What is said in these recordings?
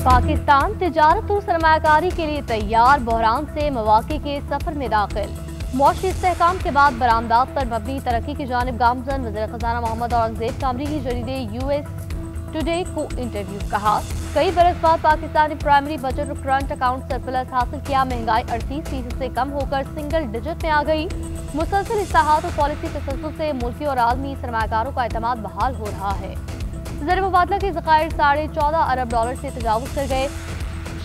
पाकिस्तान तिजारत और सरमायाकारी के लिए तैयार, बहरान से मवाक़े के सफर में दाखिल। मुआशी इस्तेहकाम के बाद बरामदात पर मबनी तरक्की की जानिब गामजन। वज़ीर ख़ज़ाना मोहम्मद औरंगज़ेब का अमरीकी जरीदे US टुडे को इंटरव्यू। कहा, कई बरस बाद पाकिस्तान ने प्राइमरी बजट और करंट अकाउंट सरप्लस हासिल किया। महंगाई 38% से कम होकर सिंगल डिजिट में आ गई। मुसलसल इस्लाहात और पॉलिसी तसल्सल से मुल्की और आलमी सरमायाकारों का एतमाद बहाल हो रहा है। ज़र मुबादला के ज़खायर $14.5 अरब से तजावुज़ कर गए।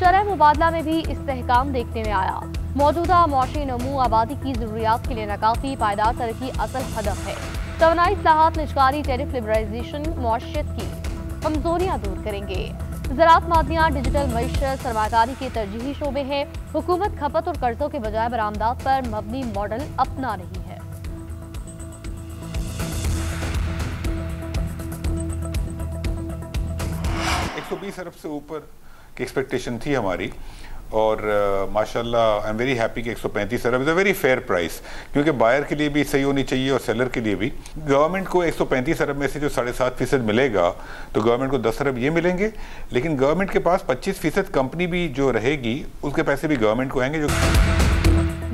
शरह मुबादला में भी इस्तेहकाम देखने में आया। मौजूदा मुआशी नमू आबादी की ज़रूरियात के लिए नाकाफ़ी, पायदार तरक्की असल हदफ है। तवानाई इस्लाहात, निजकारी, टैरिफ लिबरलाइजेशन मुआशरत की कमजोरियाँ दूर करेंगे। ज़राअत, मादनियात, डिजिटल मईशत सरमायाकारी के तरजीही शोबे हैं। हुकूमत खपत और कर्जों के बजाय बरामदात पर मबनी मॉडल अपना रही है। 120 अरब से ऊपर की एक्सपेक्टेशन थी हमारी और माशाल्लाह आई एम वेरी हैप्पी कि 135 अरब is a very fair price, क्योंकि बायर के लिए भी सही होनी चाहिए और सेलर के लिए भी। गवर्नमेंट को 135 अरब में से जो 7.5% मिलेगा तो गवर्नमेंट को 10 अरब ये मिलेंगे, लेकिन गवर्नमेंट के पास 25% कंपनी भी जो रहेगी उसके पैसे भी गवर्नमेंट को आएंगे। जो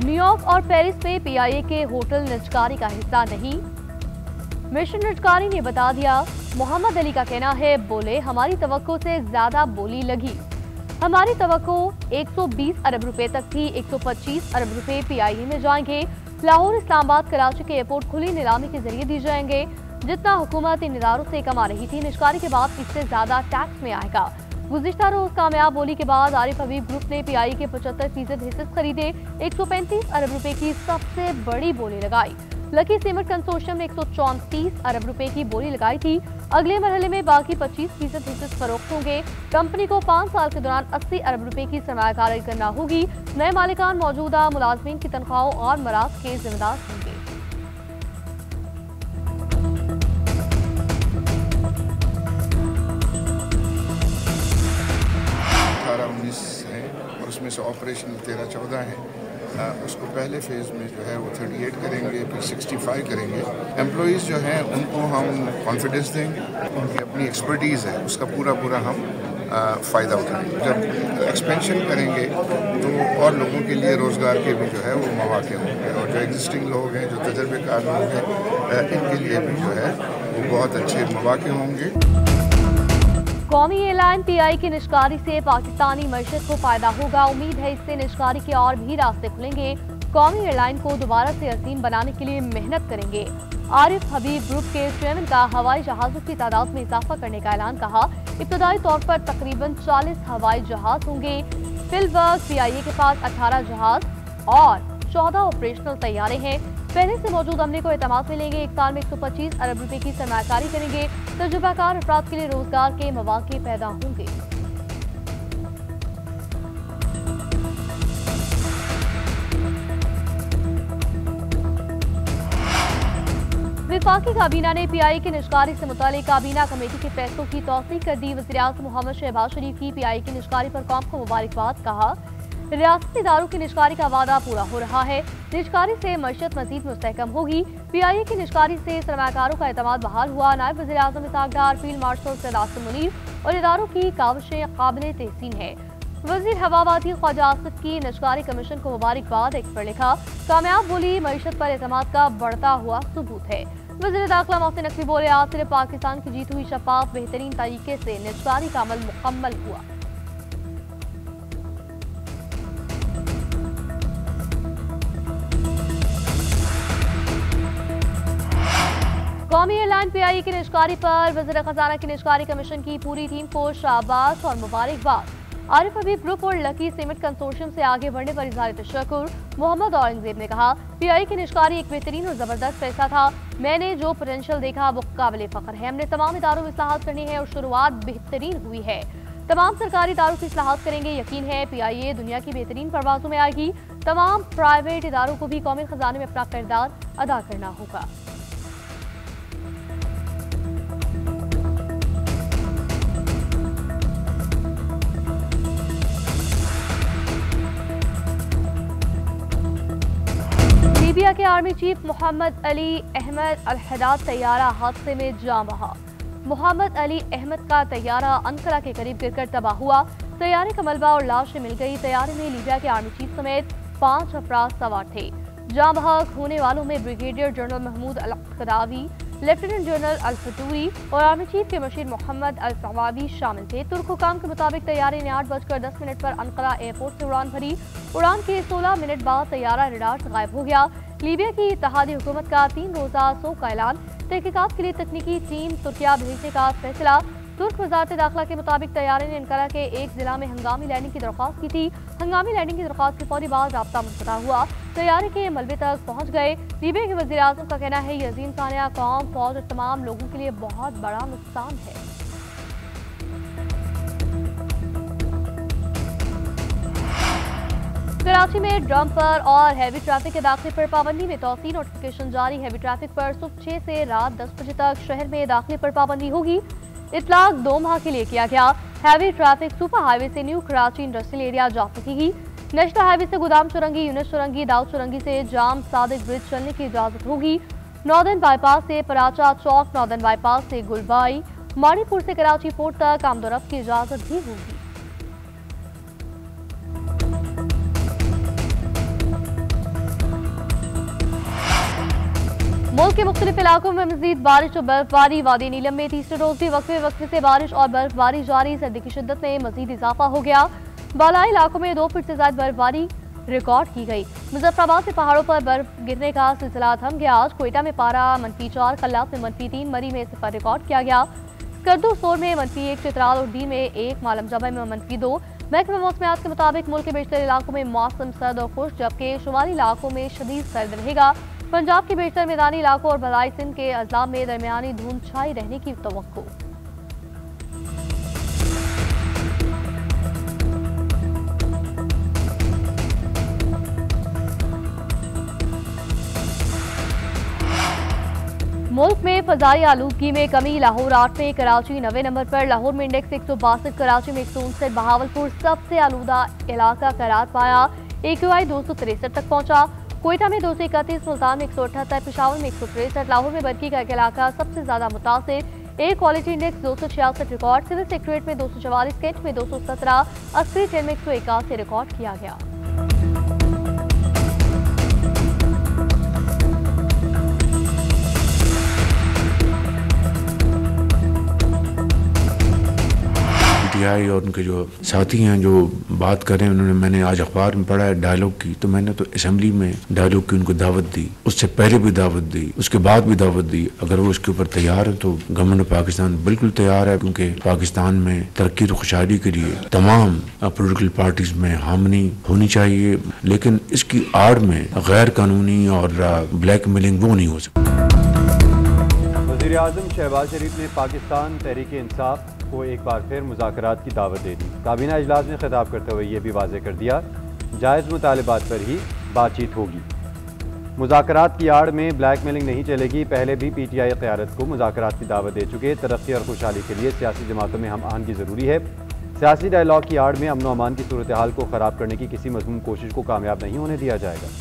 न्यूयॉर्क और पेरिस में PIA के होटल निजकारी का हिस्सा नहीं। मिशन निजकारी ने बता दिया। मोहम्मद अली का कहना है, बोले हमारी तवक्को से ज्यादा बोली लगी। हमारी तवक्को 120 अरब रुपए तक थी। 125 अरब रुपए PIA में जाएंगे। लाहौर, इस्लामाबाद, कराची के एयरपोर्ट खुली नीलामी के जरिए दी जाएंगे। जितना हुकूमत इन इदारों से कमा रही थी, निजकारी के बाद इससे ज्यादा टैक्स में आएगा। गुज़िश्ता रोज कामयाब बोली के बाद आरिफ हबीब ग्रुप ने PIA के 75% हिस्से खरीदे। 135 अरब रुपए की सबसे बड़ी बोली लगाई। लकी सीमेंट कंसोर्शियम ने 134 अरब रुपए की बोली लगाई थी। अगले मरहले में बाकी 25% हिस्से फरोख्त होंगे। कंपनी को 5 साल के दौरान 80 अरब रुपए की सरमायाकारी करना होगी। नए मालिकान मौजूदा मुलाजमीन की तनख्वाहों और मराज के जिम्मेदार होंगे। 18-19 है और उसमें से ऑपरेशनल 13-14 है। उसको पहले फेज़ में जो है वो 38 करेंगे, फिर 65 करेंगे। एम्प्लॉइज़ जो हैं उनको हम कॉन्फिडेंस देंगे, उनकी अपनी एक्सपर्टीज़ है उसका पूरा हम फ़ायदा उठाएंगे। जब एक्सपेंशन करेंगे तो और लोगों के लिए रोज़गार के भी जो है वो मौके होंगे, और जो एग्जिस्टिंग लोग हैं, जो तजर्बेकार लोग हैं, इनके लिए भी जो है वो बहुत अच्छे मौके होंगे। कौमी एयरलाइन PIA की निजकारी से पाकिस्तानी मईशत को फायदा होगा। उम्मीद है इससे निजकारी के और भी रास्ते खुलेंगे। कौमी एयरलाइन को दोबारा से अजीम बनाने के लिए मेहनत करेंगे। आरिफ हबीब ग्रुप के चेयरमैन का हवाई जहाजों की तादाद में इजाफा करने का ऐलान। कहा, इब्तदाई तौर पर तकरीबन 40 हवाई जहाज होंगे। फिलवक्त PIA के पास 18 जहाज और 14 ऑपरेशनल तैयारे हैं। पहले से मौजूद अमले को एतमाद मिलेंगे। एक साल में 125 अरब रुपए की सरमायाकारी करेंगे। तजुर्बाकार अफराद के लिए रोजगार के मौके पैदा होंगे। वफाकी काबीना ने PIA की निजकारी से मुतालिक काबीना कमेटी के फैसलों की तौसीक कर दी। वज़ीर-ए-आज़म मोहम्मद शहबाज शरीफ की PIA की निजकारी पर कौम को मुबारकबाद। कहा, रियासती इदारों की निजकारी का वादा पूरा हो रहा है। निजकारी से मईशत मजीद मुस्तहकम होगी। PIA की निजकारी से सरमायाकारों का एतमाद बहाल हुआ। नायब वज़ीर-ए-आज़म इसहाक डार, फील्ड मार्शल सैयद आसिम मुनीर और इदारों की काविशें काबिल तहसीन है। वज़ीर हवाबादी ख्वाजा आसिफ की निजकारी कमीशन को मुबारकबाद। एक्स पर लिखा, कामयाब बोली मईशत पर एतमाद का बढ़ता हुआ सबूत है। वज़ीर दाखिला मोहसिन नकवी बोले, आज सिर्फ पाकिस्तान की जीत हुई शफाफ बेहतरीन तरीके से निजकारी का अमल मुकम्मल हुआ। कौमी एयरलाइन PIA की निजकारी पर वज़ीर ख़ज़ाना की निजकारी कमीशन की पूरी टीम को शाबाश और मुबारकबाद। आरिफ हबीब ग्रुप और लकी सीमेंट कंसोर्शियम से आगे बढ़ने पर इज़हार तशक्कुर। मोहम्मद औरंगज़ेब ने कहा, PIA की निजकारी एक बेहतरीन और ज़बरदस्त फैसला था। मैंने जो पोटेंशियल देखा वो काबिल फ़ख्र है। हमने तमाम इदारों में इस्लाहात करनी है और शुरुआत बेहतरीन हुई है। तमाम सरकारी इदारों की इस्लाहात करेंगे। यकीन है PIA दुनिया की बेहतरीन परवाज़ों में आएगी। तमाम प्राइवेट इदारों को भी कौमी ख़जाने में अपना किरदार अदा करना होगा। लीबिया के आर्मी चीफ मोहम्मद अली अहमद अल-हदाद तैयारा हादसे में जान बहा। मोहम्मद अली अहमद का तैयारा अंकरा के करीब गिरकर तबाह हुआ। तैयारे का मलबा और लाशें मिल गई। तैयारे में लीबिया के आर्मी चीफ समेत 5 अफराद सवार थे। जाँ बहक होने वालों में brigadier general Mahmoud Al-Qarawi, lieutenant general Al-Fatouri और आर्मी चीफ के मशीर मोहम्मद अल-सवाबी शामिल थे। तुर्क हुकाम के मुताबिक तैयारे ने 8:10 पर अनकरा एयरपोर्ट से उड़ान भरी। उड़ान के 16 मिनट बाद तैयारा रडार से गायब हो गया। लीबिया की इत्तेहादी हुकूमत का 3 रोज़ा सोग का ऐलान। तहकीकात के लिए तकनीकी टीम तुर्किया भेजने का फैसला। तुर्क वजारत दाखिला के मुताबिक तैयारे ने अनकरा के एक जिला में हंगामी लैंडिंग की दरख्वास्त की थी। हंगामी लैंडिंग की दरख्वास्त के फौरी बाद राब्ता मुनक़ता हुआ। तैयारे के मलबे तक पहुंच गए। लीबिया के वज़ीर आज़म का कहना है ये अजीम सानिया कौम, फौज और तमाम लोगों के लिए बहुत बड़ा नुकसान है। कराची में डंपर और हैवी ट्रैफिक के दाखिले पर पाबंदी में तौसीर। नोटिफिकेशन जारी। हैवी ट्रैफिक पर सुबह 6 से रात 10 बजे तक शहर में दाखिले पर पाबंदी होगी। इतलाक 2 माह के लिए किया गया। हैवी ट्रैफिक सुपर हाईवे से न्यू कराची इंडस्ट्रियल एरिया जा सकेगी। नेशनल हाईवे से गोदाम चुरंगी, यूनिस चुरंगी, दाऊद चुरंगी से जाम सादिक ब्रिज चलने की इजाजत होगी। नॉर्दर्न बाईपास से पराचा चौक, नॉर्दर्न बाईपास से गुलबाई, माड़ीपुर से कराची पोर्ट तक आमदोरफ्त की इजाजत भी होगी। मुल्क के मुख्तलिफ इलाकों में मजीद बारिश और बर्फबारी। वादी नीलम में तीसरे रोज भी वक्फे से बारिश और बर्फबारी जारी। सर्दी की शिद्दत में मजीद इजाफा हो गया। बालाई इलाकों में 2 फीट से ज्यादा बर्फबारी रिकॉर्ड की गई। मुजफ्फराबाद से पहाड़ों पर बर्फ गिरने का सिलसिला थम गया। आज कोयटा में पारा -4, कल्लात में -3, मरी में 0 रिकॉर्ड किया गया। स्कर्दू सोर में -1, चित्राल और डी में 1, मालम जबा में -2। महकमा मौसमियात के मुताबिक मुल्क के बेशतर इलाकों में मौसम सर्द और खुश्क, जबकि शुमाली इलाकों में शदीद सर्द रहेगा। पंजाब के बेशतर मैदानी इलाकों और बलाई सिंध के अजला में दरमियानी धुंध छाई रहने की तवक्को। मुल्क में फजाई आलूदगी में कमी। लाहौर 8वें, कराची 9वें नंबर पर। लाहौर में इंडेक्स 162, कराची में 159, बहावलपुर सबसे आलूदा इलाका करार पाया। AQI 263 तक पहुंचा। कोयटा में 231, मुल्तान में 178, पेशावर में 163, लाहौर में बरकी का इलाका सबसे ज्यादा मुतासिर। Air quality index 266 record. Civil secretariat में 244, कैंट में 217, अस्करी ट्रेन में 181 रिकॉर्ड किया गया। PTI और उनके जो साथी हैं जो बात कर रहे हैं, उन्होंने, मैंने आज अखबार में पढ़ा है डायलॉग की, तो मैंने तो असेंबली में डायलॉग की उनको दावत दी, उससे पहले भी दावत दी, उसके बाद भी दावत दी। अगर वो उसके ऊपर तैयार है तो गवर्नमेंट ऑफ पाकिस्तान बिल्कुल तैयार है, क्योंकि पाकिस्तान में तरक्की और खुशहाली के लिए तमाम पोलिटिकल पार्टीज में हामनी होनी चाहिए, लेकिन इसकी आड़ में गैर कानूनी और ब्लैक मेलिंग वो नहीं हो सकती। वज़ीर आज़म शहबाज शरीफ ने पाकिस्तान तहरीक इंसाफ को एक बार फिर मुज़ाकरात की दावत दे दी। काबीना इजलास में खिताब करते हुए ये भी वाज़ेह कर दिया, जायज़ मुतालिबात पर ही बातचीत होगी। मुज़ाकरात की आड़ में ब्लैक मेलिंग नहीं चलेगी। पहले भी PTI क़यादत को मुज़ाकरात की दावत दे चुके। तरक्की और खुशहाली के लिए सियासी जमातों में हम आहंगी ज़रूरी है। सियासी डायलॉग की आड़ में अमन व अमान की सूरत हाल को ख़राब करने की किसी मज़मूम कोशिश को कामयाब नहीं होने दिया जाएगा।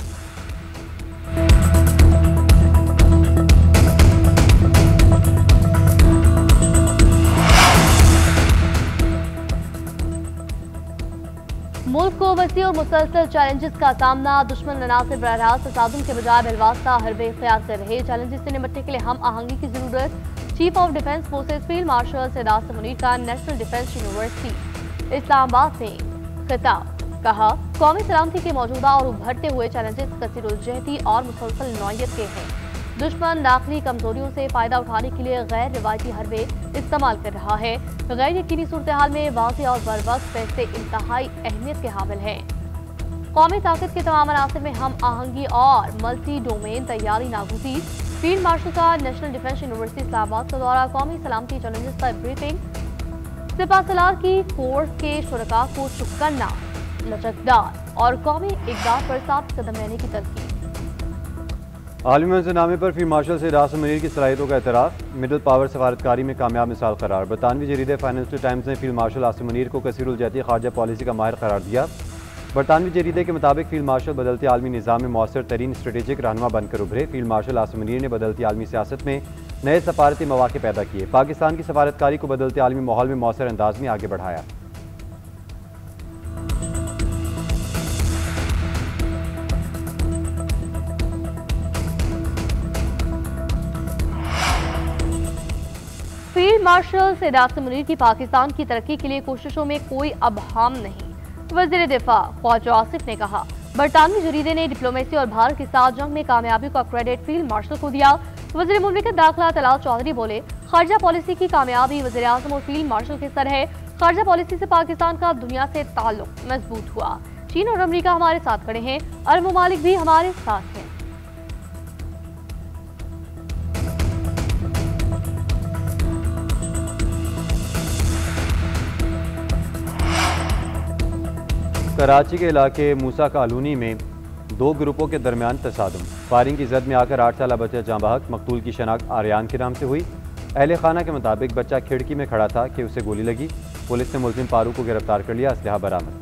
मुल्क को वसी और मुसलसल चैलेंजेस का सामना। दुश्मन अनासिर बराह तसादुम के बजाय बिलवास्ता हरबे इख्तियार कर रहे। चैलेंजेस से निपटने के लिए हम आहंगी की जरूरत। Chief of defence forces field marshal Syed Asim Munir का नेशनल डिफेंस यूनिवर्सिटी इस्लामाबाद में खिताब। कहा, कौमी सलामती के मौजूदा और उभरते हुए चैलेंजेस कसीरुलजहती और मुसलसल नौइयत के हैं। दुश्मन दाखिली कमजोरियों से फायदा उठाने के लिए गैर रिवायती हरबे इस्तेमाल कर रहा है। गैर यकीनी सूरत हाल में वाज़ेह और बरवक्त फैसले इंतहाई अहमियत के हामिल हैं। कौमी ताकत के तमाम अनासर में हम आहंगी और मल्टी डोमेन तैयारी नागुज़ीर। फील्ड मार्शल का नेशनल डिफेंस यूनिवर्सिटी इस्लामाबाद के द्वारा कौमी सलामती चैलेंजेस पर ब्रीफिंग। सिपह सलार की फोर्स के शुरका को चुकन्ना, लचकदार और कौमी इक़दार पर साबित कदम रहने की तरकीब। आलमी मंजरनामे पर फील्ड मार्शल सैयद आसिम मुनीर की सलाहियतों का एतराफ़। मिडल पावर सफारतकारी में कामयाब मिसाल करार। बरतानवी जरीदे फाइनेंशियल टाइम्स ने फील्ड मार्शल आसिम मुनीर को कसीरुलजहती खारजा पॉलिसी का माहिर करार दिया। बरतानवी जरीदे के मुताबिक फील्ड मार्शल बदलते आलमी निज़ाम में मौसर तरीन स्ट्रेटेजिक रहनुमा बनकर उभरे। फील्ड मार्शल आसिम मुनीर ने बदलती आलमी सियासत में नए सफारती मौके पैदा किए। पाकिस्तान की सफारतकारी को बदलते आलमी माहौल में मौसर अंदाज में आगे बढ़ाया। फील्ड मार्शल सैयद आसिम मुनीर की पाकिस्तान की तरक्की के लिए कोशिशों में कोई अबहाम नहीं। वज़ीर दिफा ख्वाजा आसिफ ने कहा, बरतानवी जरीदे ने डिप्लोमेसी और भारत के साथ जंग में कामयाबी का क्रेडिट फील्ड मार्शल को दिया। वज़ीर मुमलिकत दाखिला तलाल चौधरी बोले, खारजा पॉलिसी की कामयाबी वज़ीर आज़म और फील्ड मार्शल के सर है। खारजा पॉलिसी से पाकिस्तान का दुनिया से ताल्लुक मजबूत हुआ। चीन और अमेरिका हमारे साथ खड़े हैं, अरब ममालिक भी हमारे साथ हैं। कराची के इलाके मूसा कॉलोनी में दो ग्रुपों के दरमियान तसादुम। फायरिंग की जद में आकर 8 साल बच्चा जाँ बहक। मकतूल की शनाख्त आर्यान के नाम से हुई। अहले खाना के मुताबिक बच्चा खिड़की में खड़ा था कि उसे गोली लगी। पुलिस ने मुलजिम पारू को गिरफ्तार कर लिया, असलहा बरामद।